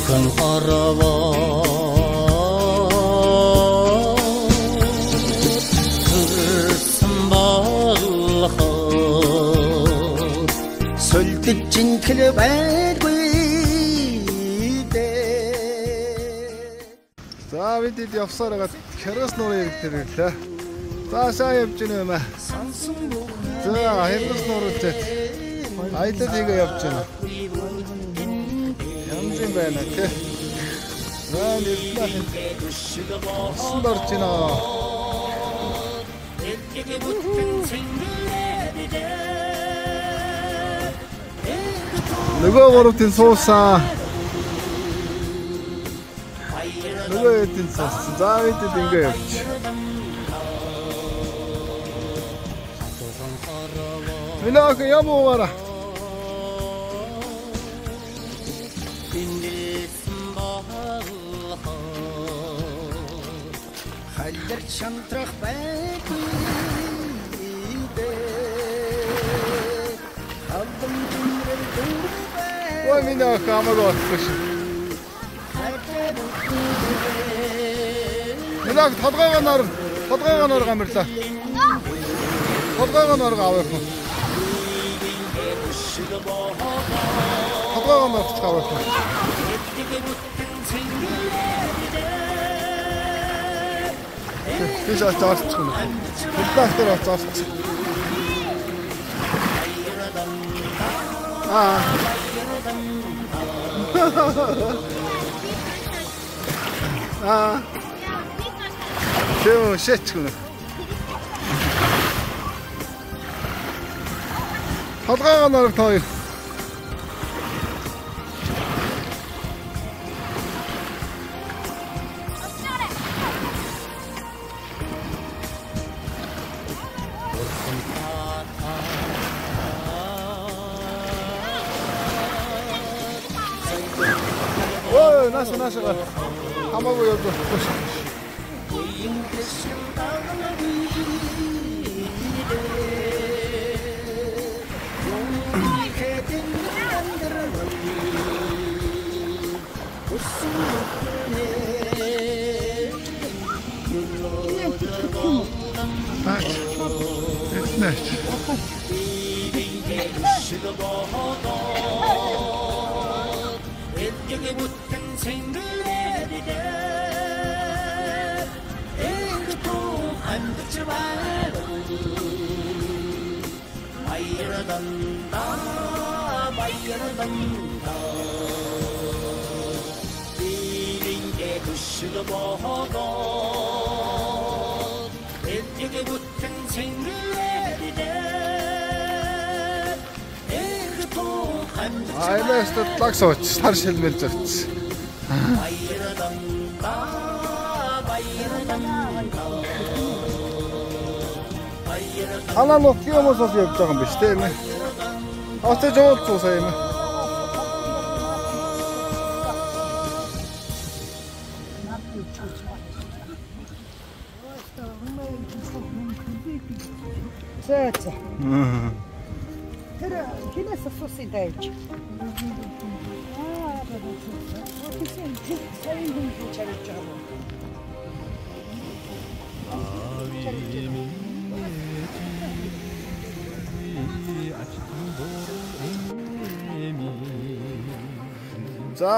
Бүхэн хоровоо төрсөн болохоо сүлдэж жинхэл байггүй дээ. За бид явсаар байгаа Хергас нуурын хэрэглээ. За сайн явж байна юм аа. За Хергас нуур үзээд аялал хийгээ явж байна. Янз юм байна тий. За нэрлээ. Усан дорж байна. Нөгөө гуравтын суусаа. Нөгөө эдийн засаг. За бид ингэ явж. Минак ямуура. Халдэр шантрах байхгүй Ой минак амарот биш. Минак толгойгоо нор гамарлаа. Толгойгоо нор авах. Толгойгоо нор авах. Биш очоолчих юм. Хөдлөлтөөр очоолчих. Тэм шээчгүн. Толгойгоо нор тоо. Ой, наша. Хамаагүй явж байна. Нет. Айлаас татлаг сууч тар шилмэл зөгч. Алаа нөх юмос явж байгаа юм биш тийм ээ. Оцож уулзсан юм. Цэцэ. Тэр кинес сууси дайч. Вот и сэн сайн хүн чарч байгаа. За.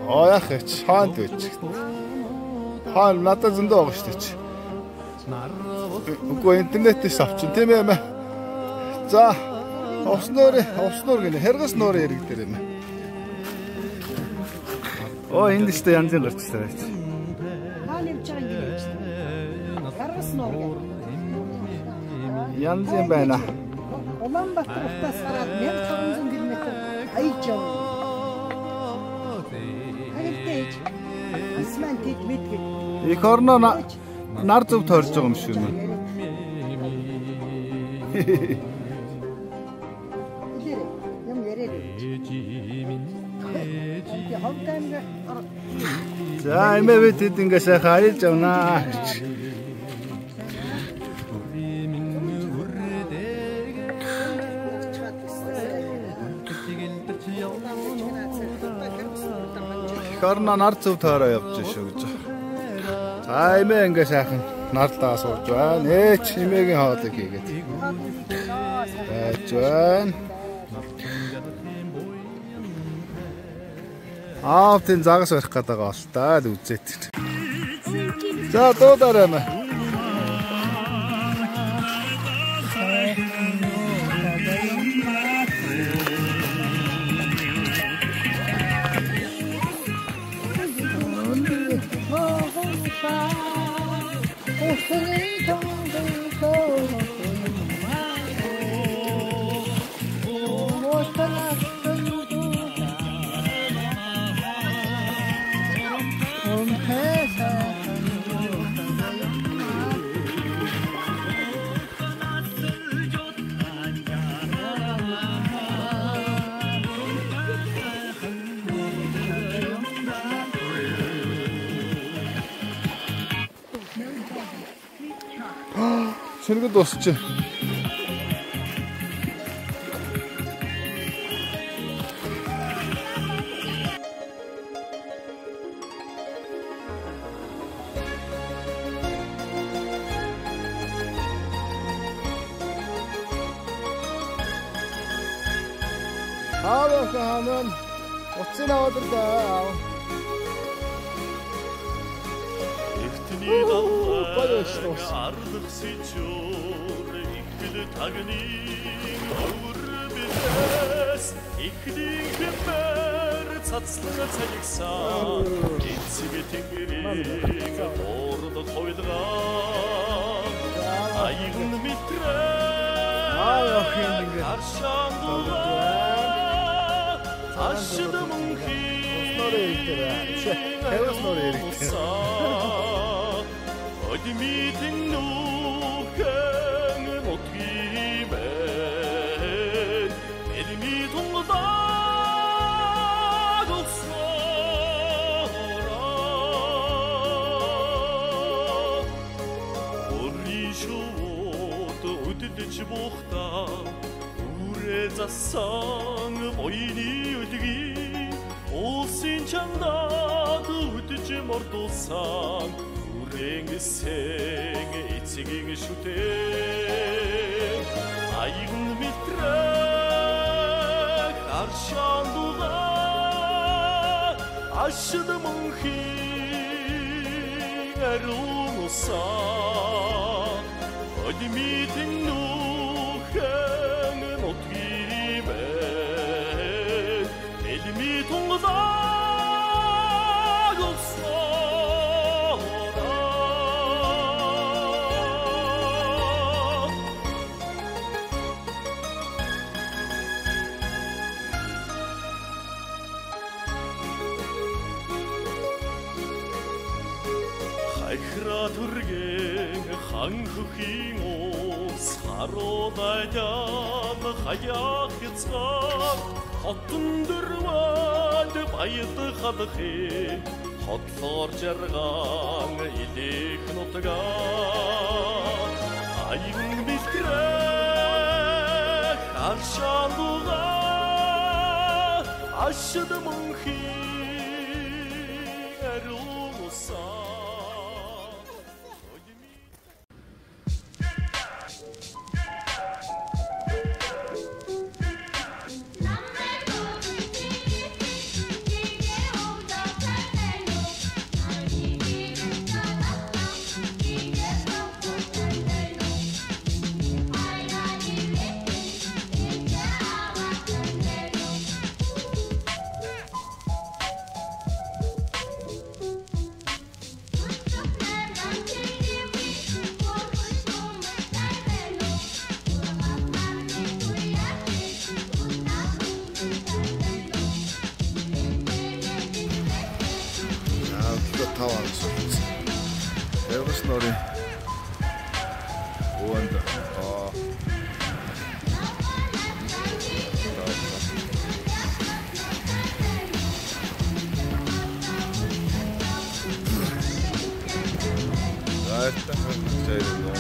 Яах вэ? Хаанд байж. Хаан надад зөндөө байгаа шүү дээ. Үгүй интернетээс авчин тийм ээ. За. Овсноор гэнэ. Хергас нуурын ирэг дээр юм. Энд ч тэ янзын гарч байгаа. Хаан явж байгаа юм гэж. Хергас нуур. Янз юм байна. Улаанбаатараас хараад 1500 км аяж явна. Хагтэж. Асмантик мэдгий. Их орно нар зөв тойрж байгаа юм шүү нэ. Юм яриад. За эмээ бид ингээ сайхан аялж явнаа. орноо нар зөв таараа явж шүү гэж. За эмээ ингээ сайхан нарлаа сууж байна. Ээч эмээгийн хоолыг хийгээд. Байж байна. Аавтын загас барих гэдэг байгаа бол та л үзээд. За дуудаарай мэ. Сэргэд дуусчих. 하면 어찌 나오던가. Ардах сичор ихэл тагны өвөр битээс ихлийг хэмээр цацлага цагсан эцэг тэнгэрийг орд хойлгаа аягн мэтрээ харшаан дугаар ашд мөнхий 어디미팅 누큰 못기맨 에디미 동거다 독서라 우리 쇼도 어디든지 못다 우레 자상 보이니 어디기 오신 창다도 어디지 mordo상 생에 이치ging 슈테 아이군 미트라 가르샹두가 아시드 몽히 에루노사 어디 미팅 누행은 어떻게 엘리미 동거다 Хратурген хангхинго сародайдан хаяг яцган хотон дөрвад баяд хадхи хотлоор жарган илэх нутган аян бэлтрэх харшаалуга ашд мөнхи эруса Elvis Nori. Und да, это